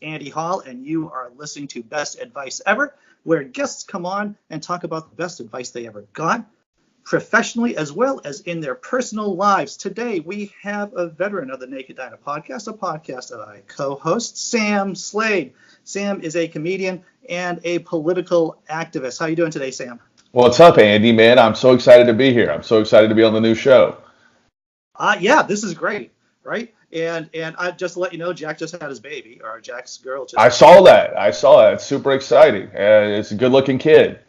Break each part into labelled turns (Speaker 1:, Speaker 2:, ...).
Speaker 1: Andy Hall, and you are listening to Best Advice Ever, where guests come on and talk about the best advice they ever got, professionally as well as in their personal lives. Today, we have a veteran of the Naked Diner podcast, a podcast that I co-host, Sam Slade. Sam is a comedian and a political activist. How are you doing today, Sam?
Speaker 2: What's up, Andy, man? I'm so excited to be here. I'm so excited to be on the new show.
Speaker 1: Yeah, this is great, right? And I just to let you know, Jack just had his baby, or Jack's girl just.
Speaker 2: I saw that. It's super exciting. It's a good-looking kid.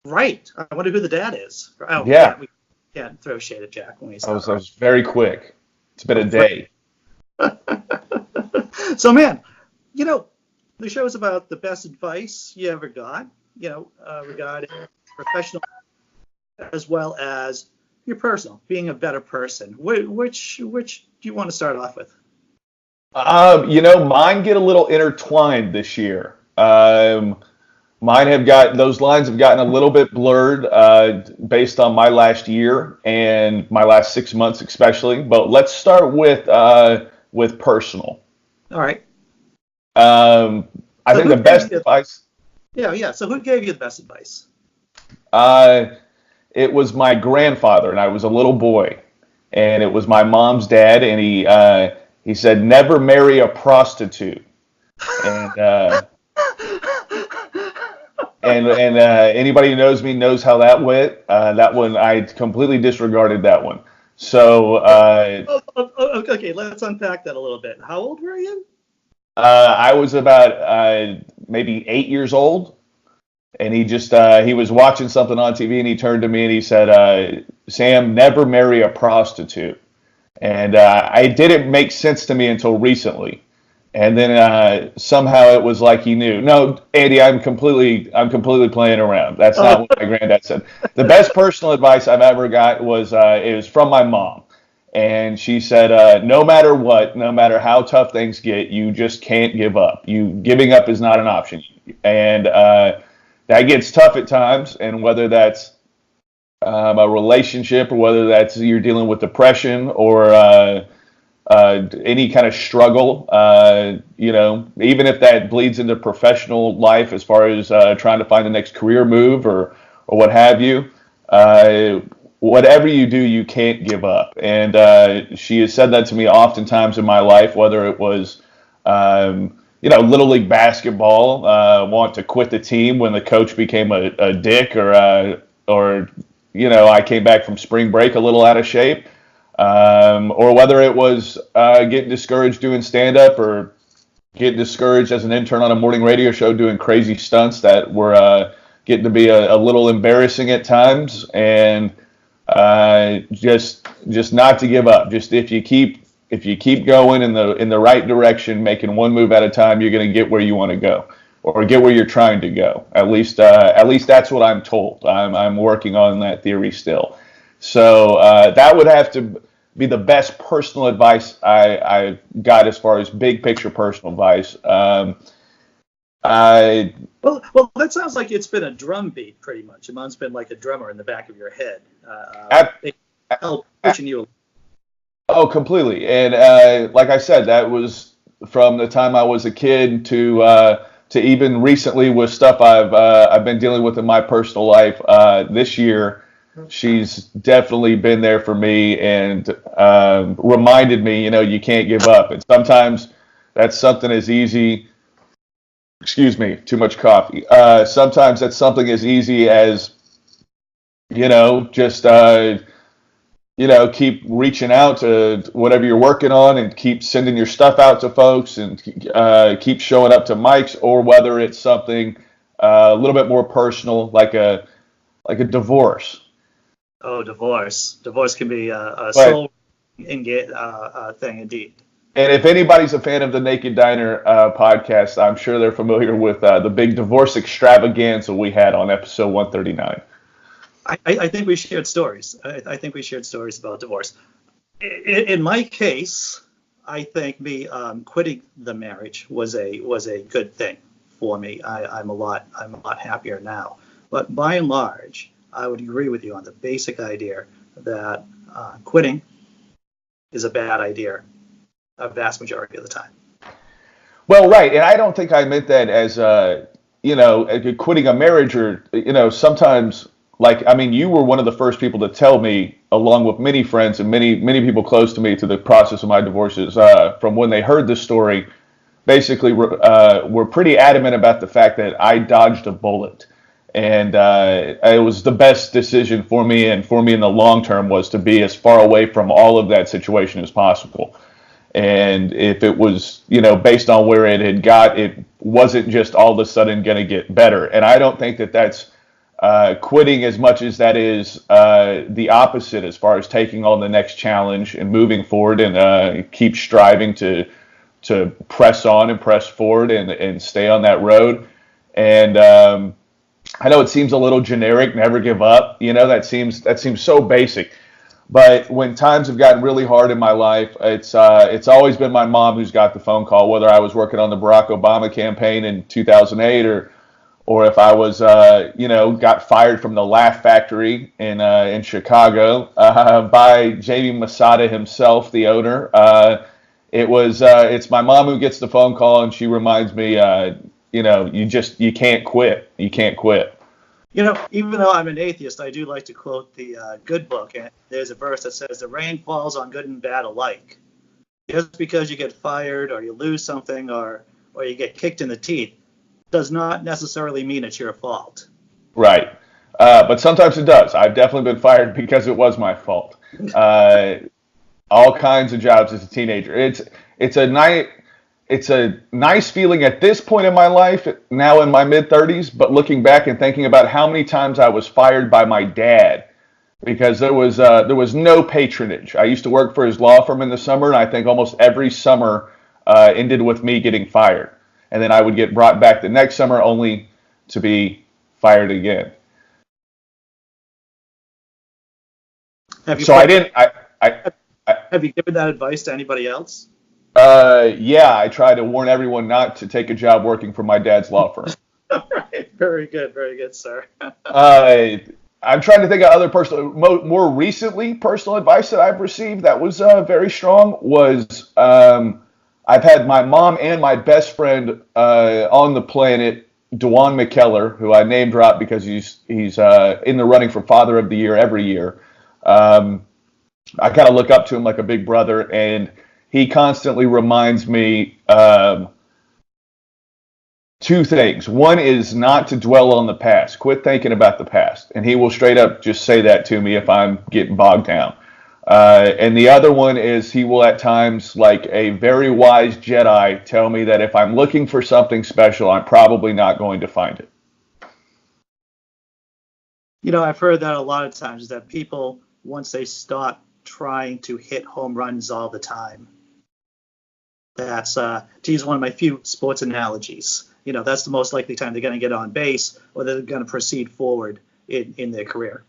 Speaker 1: Right. I wonder who the dad is. Oh,
Speaker 2: yeah.
Speaker 1: We can't throw shade at Jack when he's.
Speaker 2: I was very quick. It's been a day.
Speaker 1: So, man, the show is about the best advice you ever got, regarding professional as well as your personal, being a better person. Which do you want to start off with?
Speaker 2: Mine get a little intertwined this year. Those lines have gotten a little bit blurred based on my last year and my last 6 months especially. But let's start with personal.
Speaker 1: All right.
Speaker 2: I think the best advice.
Speaker 1: Yeah. So who gave you the best advice?
Speaker 2: It was my grandfather, and I was a little boy, and it was my mom's dad, and he said, "Never marry a prostitute." And and anybody who knows me knows how that went. That one, I completely disregarded that one. So
Speaker 1: okay, let's unpack that a little bit. How old were you?
Speaker 2: I was about maybe 8 years old, and he was watching something on TV, and he turned to me and he said, "Sam, never marry a prostitute." And it didn't make sense to me until recently, and then somehow it was like he knew. No, Andy, I'm completely playing around. That's not what my granddad said. The best personal advice I've ever got it was from my mom. And she said, no matter what, no matter how tough things get, you just can't give up. Giving up is not an option. And that gets tough at times. And whether that's a relationship or whether that's you're dealing with depression or any kind of struggle, even if that bleeds into professional life as far as trying to find the next career move or what have you, whatever you do, you can't give up. And she has said that to me oftentimes in my life, whether it was, Little League basketball, want to quit the team when the coach became a dick or I came back from spring break a little out of shape, or whether it was getting discouraged doing stand-up or getting discouraged as an intern on a morning radio show doing crazy stunts that were getting to be a little embarrassing at times. And just not to give up. Just if you keep going in the right direction, making one move at a time, you're going to get where you want to go, or get where you're trying to go. At least that's what I'm told. I'm working on that theory still. So that would have to be the best personal advice I got as far as big picture personal advice.
Speaker 1: Well, that sounds like it's been a drum beat pretty much. Mine's been like a drummer in the back of your head. Pushing you.
Speaker 2: Oh, completely. And like I said, that was from the time I was a kid to even recently with stuff I've been dealing with in my personal life. This year, she's definitely been there for me and reminded me, you can't give up. And sometimes that's something as easy. Excuse me, too much coffee. Sometimes that's something as easy as, just, keep reaching out to whatever you're working on and keep sending your stuff out to folks and keep showing up to mics, or whether it's something a little bit more personal, like a divorce.
Speaker 1: Oh, divorce. Divorce can be a soul thing indeed.
Speaker 2: And if anybody's a fan of the Naked Diner podcast, I'm sure they're familiar with the big divorce extravaganza we had on episode 139.
Speaker 1: I think we shared stories. I think we shared stories about divorce. In my case, I think me quitting the marriage was a good thing for me. I'm a lot happier now. But by and large, I would agree with you on the basic idea that quitting is a bad idea a vast majority of the time.
Speaker 2: Well, right, and I don't think I meant that as quitting a marriage or sometimes like I mean you were one of the first people to tell me, along with many friends and many people close to me through the process of my divorces, from when they heard this story, basically were pretty adamant about the fact that I dodged a bullet. And it was the best decision for me, and for me in the long term was to be as far away from all of that situation as possible. And if it was, based on where it had got, it wasn't just all of a sudden going to get better. And I don't think that that's quitting as much as that is the opposite, as far as taking on the next challenge and moving forward and keep striving to press on and press forward and stay on that road. And I know it seems a little generic, never give up. That seems so basic. But when times have gotten really hard in my life, it's always been my mom who's got the phone call, whether I was working on the Barack Obama campaign in 2008 or if I was, got fired from the Laugh Factory in Chicago by Jamie Masada himself, the owner. It's my mom who gets the phone call, and she reminds me, you can't quit. You can't quit.
Speaker 1: Even though I'm an atheist, I do like to quote the Good Book. And there's a verse that says, "The rain falls on good and bad alike." Just because you get fired or you lose something or you get kicked in the teeth does not necessarily mean it's your fault.
Speaker 2: Right. But sometimes it does. I've definitely been fired because it was my fault. All kinds of jobs as a teenager. It's a nice feeling at this point in my life, now in my mid-30s, but looking back and thinking about how many times I was fired by my dad because there was no patronage. I used to work for his law firm in the summer, and I think almost every summer ended with me getting fired. And then I would get brought back the next summer only to be fired again.
Speaker 1: Have you given that advice to anybody else?
Speaker 2: Yeah, I try to warn everyone not to take a job working for my dad's law firm.
Speaker 1: All right. Very good, sir.
Speaker 2: I'm trying to think of other more recently personal advice that I've received that was very strong was I've had my mom and my best friend on the planet, Dewan McKellar, who I name drop because he's in the running for Father of the Year every year. I kind of look up to him like a big brother, and he constantly reminds me two things. One is not to dwell on the past. Quit thinking about the past. And he will straight up just say that to me if I'm getting bogged down. And the other one is he will at times, like a very wise Jedi, tell me that if I'm looking for something special, I'm probably not going to find it.
Speaker 1: I've heard that a lot of times, that people, once they stop trying to hit home runs all the time, that's, to use one of my few sports analogies, that's the most likely time they're going to get on base or they're going to proceed forward in their career.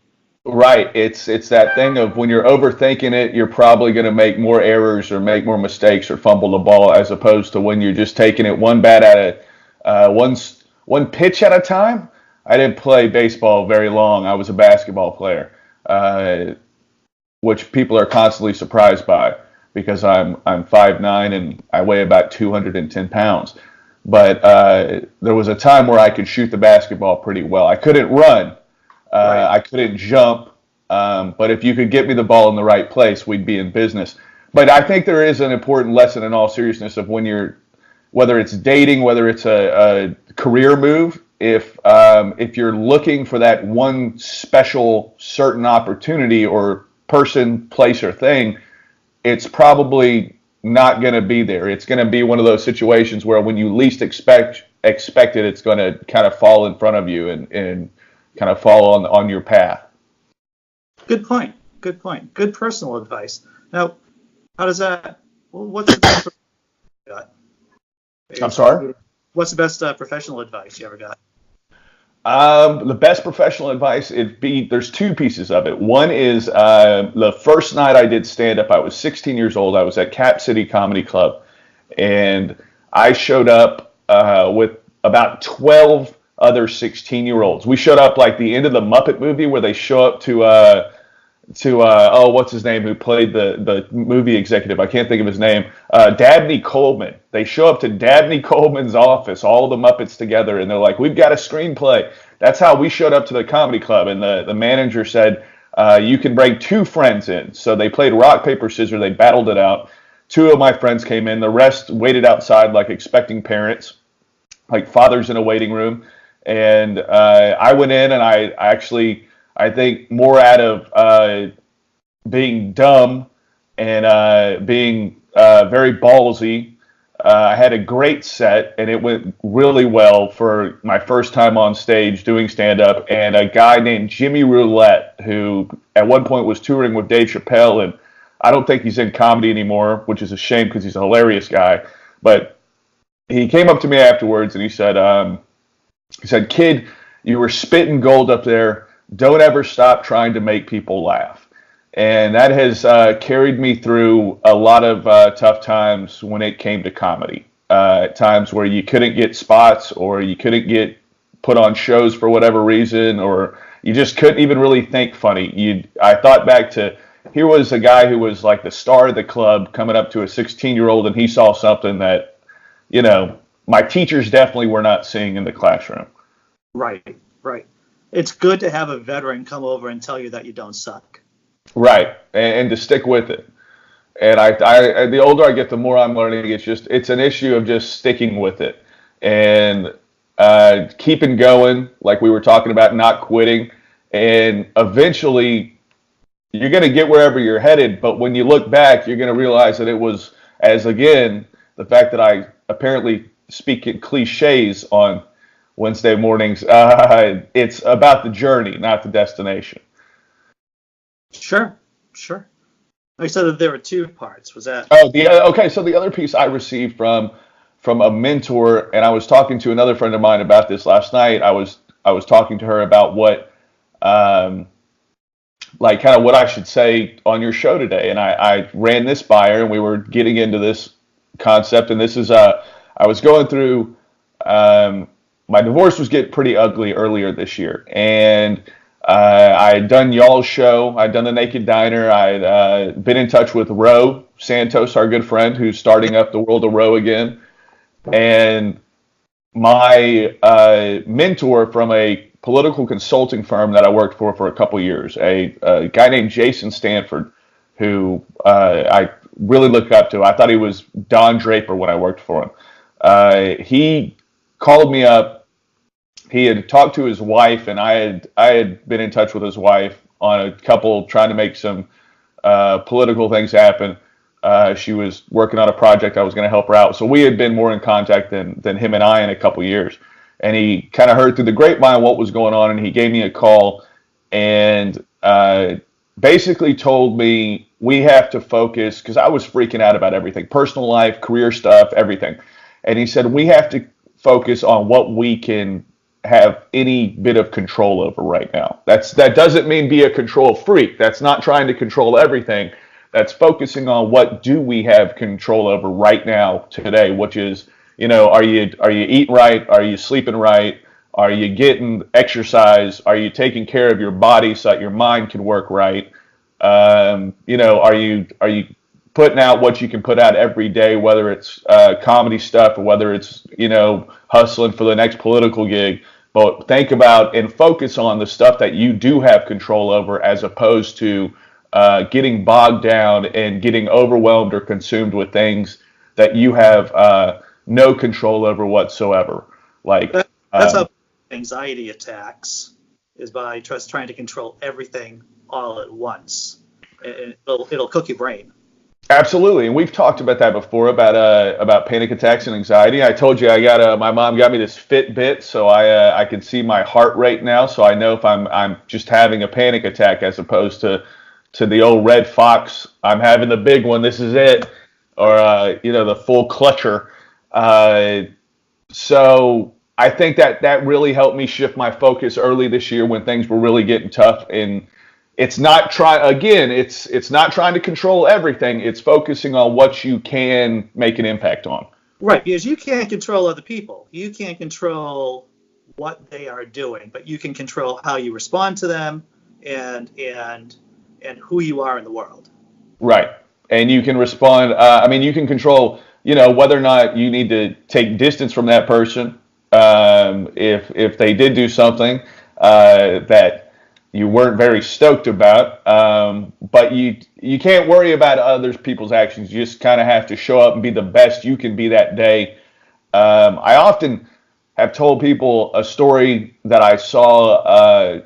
Speaker 2: Right. It's that thing of when you're overthinking it, you're probably going to make more errors or make more mistakes or fumble the ball, as opposed to when you're just taking it one bat at one pitch at a time. I didn't play baseball very long. I was a basketball player, which people are constantly surprised by because I'm 5'9" and I weigh about 210 pounds. But there was a time where I could shoot the basketball pretty well. I couldn't run. Right. I couldn't jump. But if you could get me the ball in the right place, we'd be in business. But I think there is an important lesson in all seriousness of whether it's dating, whether it's a career move, if you're looking for that one special certain opportunity or person, place, or thing, it's probably not going to be there. It's going to be one of those situations where when you least expect it, it's going to kind of fall in front of you and kind of fall on your path.
Speaker 1: Good point. Good personal advice. Now, how does that? What's the best you got?
Speaker 2: I'm sorry?
Speaker 1: What's the best professional advice you ever got?
Speaker 2: The best professional advice, there's two pieces of it. One is the first night I did stand-up, I was 16 years old. I was at Cap City Comedy Club, and I showed up with about 12 other 16-year-olds. We showed up like the end of the Muppet movie where they show up to what's his name, who played the movie executive. I can't think of his name. Dabney Coleman. They show up to Dabney Coleman's office, all the Muppets together, and they're like, "We've got a screenplay." That's how we showed up to the comedy club. And the manager said, "You can bring 2 friends in." So they played rock, paper, scissors. They battled it out. 2 of my friends came in. The rest waited outside like expecting parents, like fathers in a waiting room. And I went in, and I think more out of being dumb and being very ballsy. I had a great set, and it went really well for my first time on stage doing stand-up. And a guy named Jimmy Roulette, who at one point was touring with Dave Chappelle, and I don't think he's in comedy anymore, which is a shame because he's a hilarious guy. But he came up to me afterwards, and he said, "Kid, you were spitting gold up there. Don't ever stop trying to make people laugh." And that has carried me through a lot of tough times when it came to comedy. Times where you couldn't get spots, or you couldn't get put on shows for whatever reason, or you just couldn't even really think funny. I thought back to, here was a guy who was like the star of the club coming up to a 16-year-old, and he saw something that, my teachers definitely were not seeing in the classroom.
Speaker 1: Right, right. It's good to have a veteran come over and tell you that you don't suck.
Speaker 2: Right, and to stick with it. And I the older I get, the more I'm learning. It's an issue of just sticking with it and keeping going, like we were talking about, not quitting. And eventually, you're going to get wherever you're headed. But when you look back, you're going to realize that it was, as again, the fact that I apparently speak in cliches on Wednesday mornings. It's about the journey, not the destination.
Speaker 1: Sure. I said that there were 2 parts. Was that?
Speaker 2: Okay. So the other piece I received from a mentor, and I was talking to another friend of mine about this last night. I was talking to her about what, like kind of what I should say on your show today, and I ran this by her, and we were getting into this concept. And this is I was going through. My divorce was getting pretty ugly earlier this year, and I had done y'all's show. I'd done the Naked Diner. I'd been in touch with Ro Santos, our good friend, who's starting up the World of Ro again. And my mentor from a political consulting firm that I worked for a couple years, a guy named Jason Stanford, who I really looked up to. I thought he was Don Draper when I worked for him. He called me up. He had talked to his wife, and I had been in touch with his wife on a couple, trying to make some political things happen. She was working on a project. I was going to help her out. So we had been more in contact than him and I in a couple years. And he kind of heard through the grapevine what was going on, and he gave me a call and basically told me we have to focus, because I was freaking out about everything, personal life, career stuff, everything. And he said, we have to focus on what we can have any bit of control over right now. That doesn't mean be a control freak. That's not trying to control everything. That's focusing on what do we have control over right now today, which is, are you eating right? Are you sleeping right? Are you getting exercise? Are you taking care of your body so that your mind can work right? Are you putting out what you can put out every day, whether it's comedy stuff or whether it's, hustling for the next political gig. But think about and focus on the stuff that you do have control over, as opposed to getting bogged down and getting overwhelmed or consumed with things that you have no control over whatsoever. Like
Speaker 1: that's how anxiety attacks, is by just trying to control everything all at once. It'll cook your brain.
Speaker 2: Absolutely, and we've talked about that before, about panic attacks and anxiety. I told you my mom got me this Fitbit, so I can see my heart rate now, so I know if I'm just having a panic attack, as opposed to the old red fox, I'm having the big one, this is it, or the full clutcher. So I think that really helped me shift my focus early this year when things were really getting tough. And it's not it's not trying to control everything. It's focusing on what you can make an impact on.
Speaker 1: Right, because you can't control other people. You can't control what they are doing, but you can control how you respond to them and and who you are in the world.
Speaker 2: Right. And you can respond. I mean, you can control, whether or not you need to take distance from that person. If they did do something that you weren't very stoked about, but you can't worry about other people's actions. You just kind of have to show up and be the best you can be that day. I often have told people a story that I saw.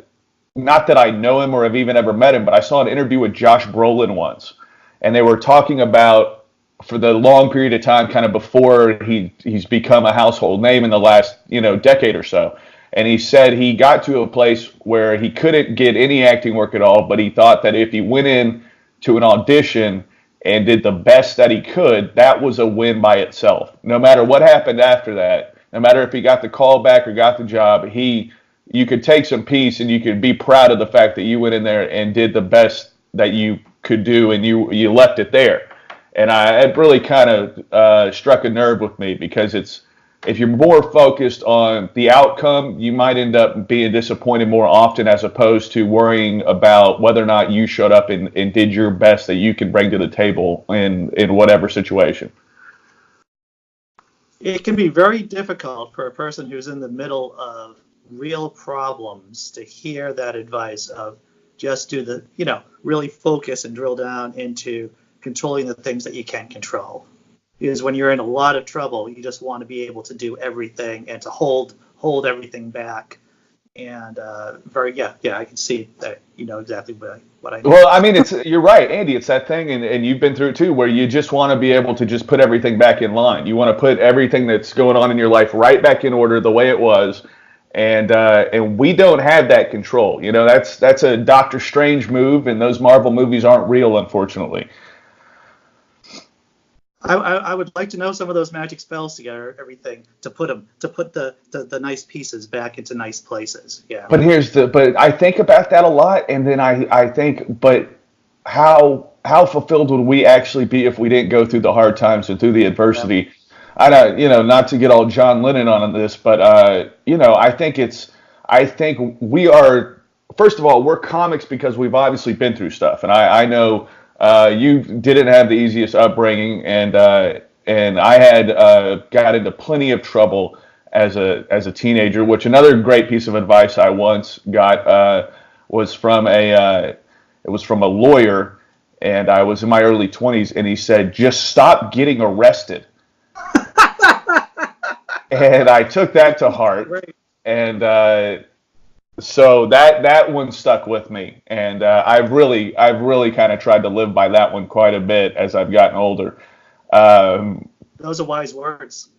Speaker 2: Not that I know him or have even ever met him, but I saw an interview with Josh Brolin once, and they were talking about, for the long period of time, kind of before he's become a household name in the last decade or so. And he said he got to a place where he couldn't get any acting work at all, but he thought that if he went in to an audition and did the best that he could, that was a win by itself. No matter what happened after that, no matter if he got the call back or got the job, you could take some peace and you could be proud of the fact that you went in there and did the best that you could do, and you left it there. And it really kind of struck a nerve with me, because if you're more focused on the outcome, you might end up being disappointed more often, as opposed to worrying about whether or not you showed up and did your best that you can bring to the table in whatever situation.
Speaker 1: It can be very difficult for a person who's in the middle of real problems to hear that advice of just do the, really focus and drill down into controlling the things that you can control. Because when you're in a lot of trouble, you just want to be able to do everything and to hold everything back. And I can see that exactly what I mean.
Speaker 2: Well, I mean, you're right, Andy. It's that thing, and you've been through it too, where you just want to be able to just put everything back in line. You want to put everything that's going on in your life right back in order the way it was. And we don't have that control. That's a Doctor Strange move, and those Marvel movies aren't real, unfortunately.
Speaker 1: I would like to know some of those magic spells together, everything to put the nice pieces back into nice places. Yeah.
Speaker 2: But but I think about that a lot, and then I think, but how fulfilled would we actually be if we didn't go through the hard times and through the adversity? Yeah. I don't, not to get all John Lennon on this, but I think we are, first of all, we're comics because we've obviously been through stuff, and I know you didn't have the easiest upbringing, and I had got into plenty of trouble as a teenager. Which another great piece of advice I once got was from a lawyer, and I was in my early 20s, and he said, "Just stop getting arrested." And I took that to heart, right. And so that one stuck with me, and I've really kind of tried to live by that one quite a bit as I've gotten older.
Speaker 1: Those are wise words.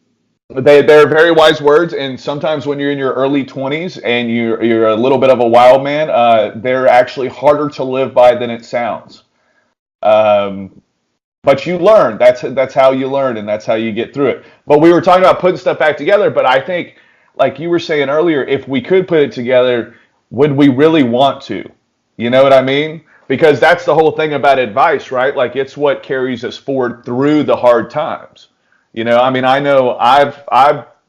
Speaker 2: They're very wise words, and sometimes when you're in your early 20s and you're a little bit of a wild man, they're actually harder to live by than it sounds. But you learn. That's how you learn, and that's how you get through it. But we were talking about putting stuff back together, but I think, like you were saying earlier, if we could put it together, would we really want to? You know what I mean? Because that's the whole thing about advice, right? Like, it's what carries us forward through the hard times. I mean, I know I've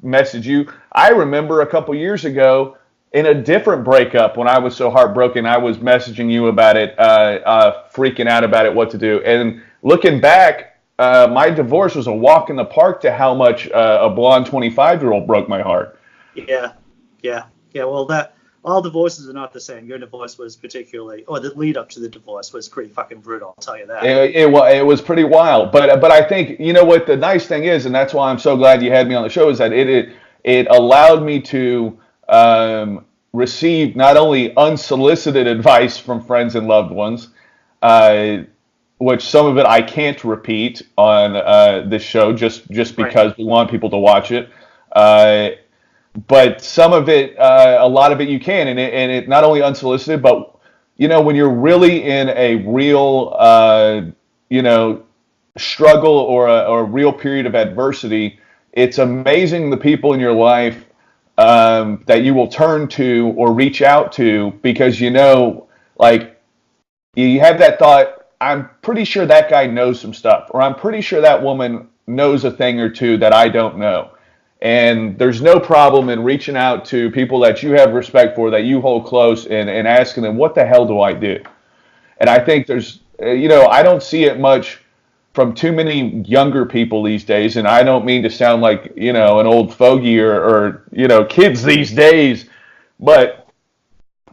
Speaker 2: messaged you. I remember a couple years ago in a different breakup when I was so heartbroken, I was messaging you about it, freaking out about it, what to do. And looking back, my divorce was a walk in the park to how much a blonde 25-year-old broke my heart.
Speaker 1: Yeah. Well, all divorces are not the same. Your divorce was particularly, or the lead up to the divorce was pretty fucking brutal. I'll tell you that.
Speaker 2: It was pretty wild. But I think, what the nice thing is, and that's why I'm so glad you had me on the show, is that it allowed me to receive not only unsolicited advice from friends and loved ones, which some of it I can't repeat on this show just because we want people to watch it. But some of it, a lot of it you can, and it not only unsolicited, but when you're really in a real struggle or a real period of adversity, it's amazing the people in your life that you will turn to or reach out to, because like you have that thought, I'm pretty sure that guy knows some stuff, or I'm pretty sure that woman knows a thing or two that I don't know. And there's no problem in reaching out to people that you have respect for, that you hold close, and asking them, what the hell do I do? And I think there's, I don't see it much from too many younger people these days. And I don't mean to sound like, an old fogey or kids these days, but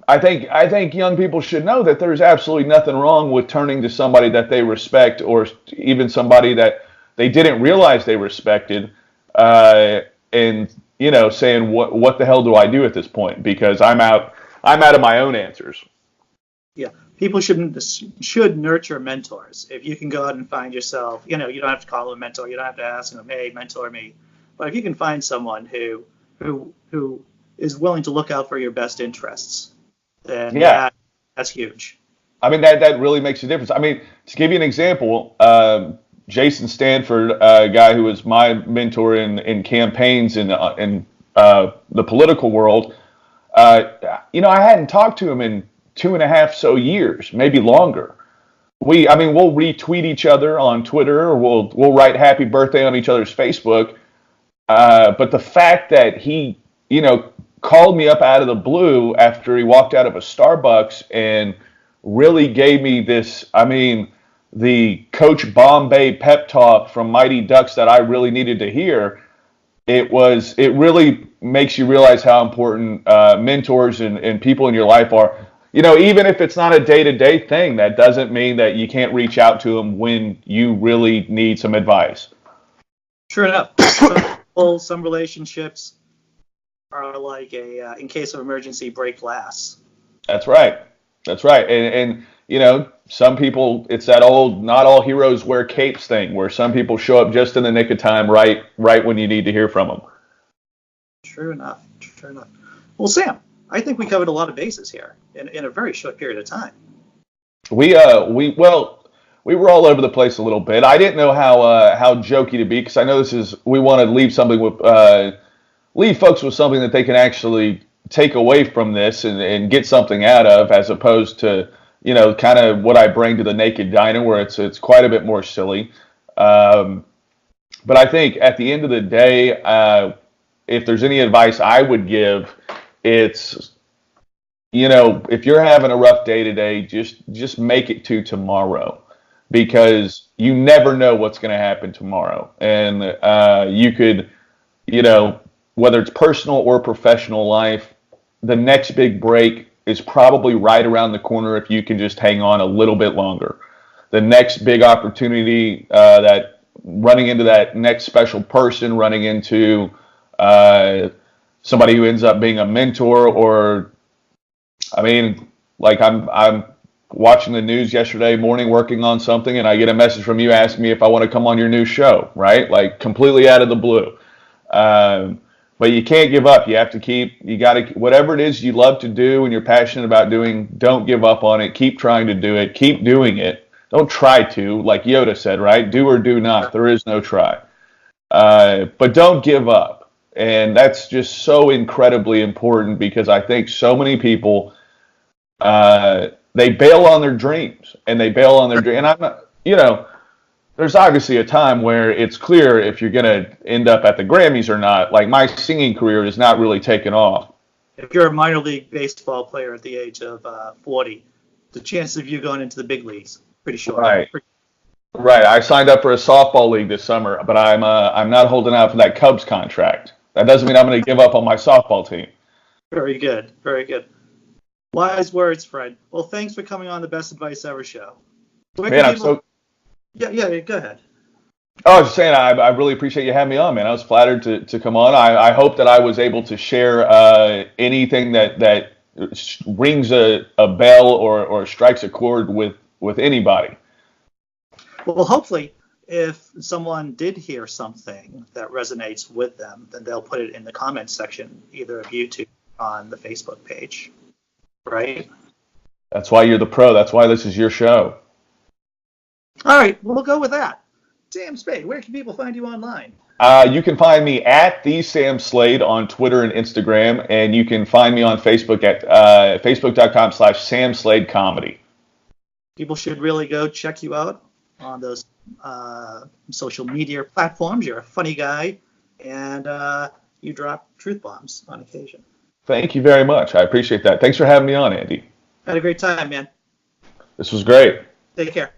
Speaker 2: I think young people should know that there's absolutely nothing wrong with turning to somebody that they respect, or even somebody that they didn't realize they respected, and saying what the hell do I do at this point, because I'm out of my own answers.
Speaker 1: Yeah, people should nurture mentors. If you can go out and find yourself, you don't have to call them a mentor. You don't have to ask them, hey, mentor me. But if you can find someone who is willing to look out for your best interests, then that's huge.
Speaker 2: I mean, that really makes a difference. I mean, to give you an example, Jason Stanford, a guy who was my mentor in campaigns in the political world, I hadn't talked to him in 2.5 years, maybe longer. We'll retweet each other on Twitter, or we'll write happy birthday on each other's Facebook. But the fact that he, called me up out of the blue after he walked out of a Starbucks and really gave me this, the Coach Bombay pep talk from Mighty Ducks that I really needed to hear. It really makes you realize how important mentors and people in your life are. Even if it's not a day-to-day thing, that doesn't mean that you can't reach out to them when you really need some advice.
Speaker 1: Sure enough. Some relationships are like in case of emergency, break glass.
Speaker 2: That's right. And some people, it's that old not all heroes wear capes thing, where some people show up just in the nick of time, right when you need to hear from them. True
Speaker 1: enough. Well, Sam, I think we covered a lot of bases here in a very short period of time. We
Speaker 2: were all over the place a little bit. I didn't know how jokey to be, because I know we want to leave folks with something that they can actually take away from this and get something out of, as opposed to, kind of what I bring to the Naked Diner, where it's quite a bit more silly. But I think at the end of the day, if there's any advice I would give, it's, if you're having a rough day today, just make it to tomorrow, because you never know what's going to happen tomorrow. And you could, whether it's personal or professional life, the next big break is probably right around the corner if you can just hang on a little bit longer. The next big opportunity, that running into that next special person, running into somebody who ends up being a mentor, or, like I'm watching the news yesterday morning, working on something, and I get a message from you asking me if I want to come on your new show, right? Like, completely out of the blue. But you can't give up. You got to, whatever it is you love to do and you're passionate about doing, don't give up on it. Keep trying to do it. Keep doing it. Don't try to, like Yoda said, right? Do or do not. There is no try. But don't give up. And that's just so incredibly important, because I think so many people, they bail on their dreams, and and I'm not, there's obviously a time where it's clear if you're going to end up at the Grammys or not. Like, my singing career has not really taken off.
Speaker 1: If you're a minor league baseball player at the age of 40, the chances of you going into the big leagues, pretty short.
Speaker 2: Right. I signed up for a softball league this summer, but I'm not holding out for that Cubs contract. That doesn't mean I'm going to give up on my softball team.
Speaker 1: Very good. Wise words, Fred. Well, thanks for coming on the Best Advice Ever show. Yeah, go ahead.
Speaker 2: I was just saying, I really appreciate you having me on, man. I was flattered to come on. I hope that I was able to share anything that rings a bell or strikes a chord with anybody.
Speaker 1: Well, hopefully, if someone did hear something that resonates with them, then they'll put it in the comments section, either of YouTube or on the Facebook page, right?
Speaker 2: That's why you're the pro. That's why this is your show.
Speaker 1: All right, we'll go with that. Sam Slade, where can people find you online?
Speaker 2: You can find me at the Sam Slade on Twitter and Instagram, and you can find me on Facebook at facebook.com/Sam Slade Comedy.
Speaker 1: People should really go check you out on those social media platforms. You're a funny guy, and you drop truth bombs on occasion.
Speaker 2: Thank you very much. I appreciate that. Thanks for having me on, Andy.
Speaker 1: Had a great time, man.
Speaker 2: This was great.
Speaker 1: Take care.